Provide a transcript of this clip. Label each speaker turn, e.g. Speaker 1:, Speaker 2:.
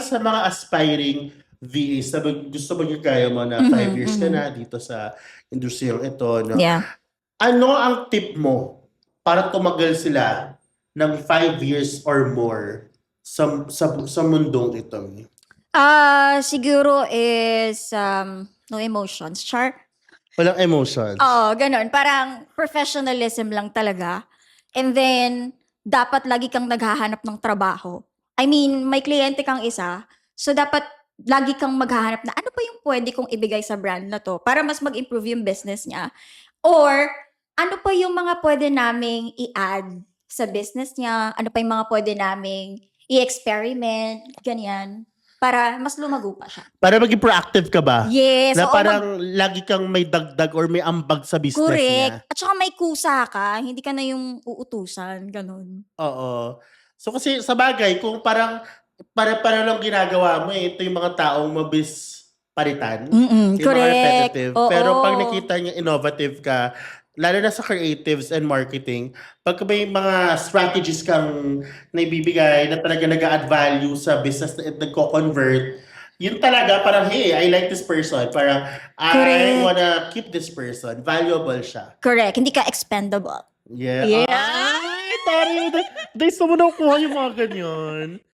Speaker 1: Sa mga aspiring VAs na gusto magkagaya mo na 5 years ka na dito sa industriyang ito, no?
Speaker 2: Yeah.
Speaker 1: Ano ang tip mo para tumagal sila ng 5 years or more sa mundong ito?
Speaker 2: Siguro is no emotions. Char.
Speaker 1: Walang emotions.
Speaker 2: Oo, ganun. Parang professionalism lang talaga. And then, dapat lagi kang naghahanap ng trabaho. I mean, may kliyente kang isa, so dapat lagi kang maghahanap na ano pa yung pwede kong ibigay sa brand na to para mas mag-improve yung business niya. Or, ano pa yung mga pwede naming i-add sa business niya? Ano pa yung mga pwede naming i-experiment? Ganyan. Para mas lumago pa siya.
Speaker 1: Para maging proactive ka ba?
Speaker 2: Yes.
Speaker 1: Na
Speaker 2: Oo,
Speaker 1: parang lagi kang may dagdag or may ambag sa business niya.
Speaker 2: correct. At saka may kusa ka, hindi ka na yung uutusan, ganun.
Speaker 1: Oo. So kasi sa bagay, kung parang para lang ginagawa mo ito yung mga taong mabilis palitan, yung mga
Speaker 2: Correct.
Speaker 1: repetitive.
Speaker 2: Oo.
Speaker 1: Pero pag nakita niya innovative ka, lalo na sa creatives and marketing, pag may mga strategies kang naibibigay na talaga nag-add value sa business na nagko-convert, yun talaga parang, hey, I like this person. Parang, I
Speaker 2: Correct.
Speaker 1: wanna keep this person. Valuable siya.
Speaker 2: Correct. Hindi ka expendable.
Speaker 1: Yeah.
Speaker 2: Yeah.
Speaker 1: Ay, tari. Dahil sa mo nakuha yung mga ganyan.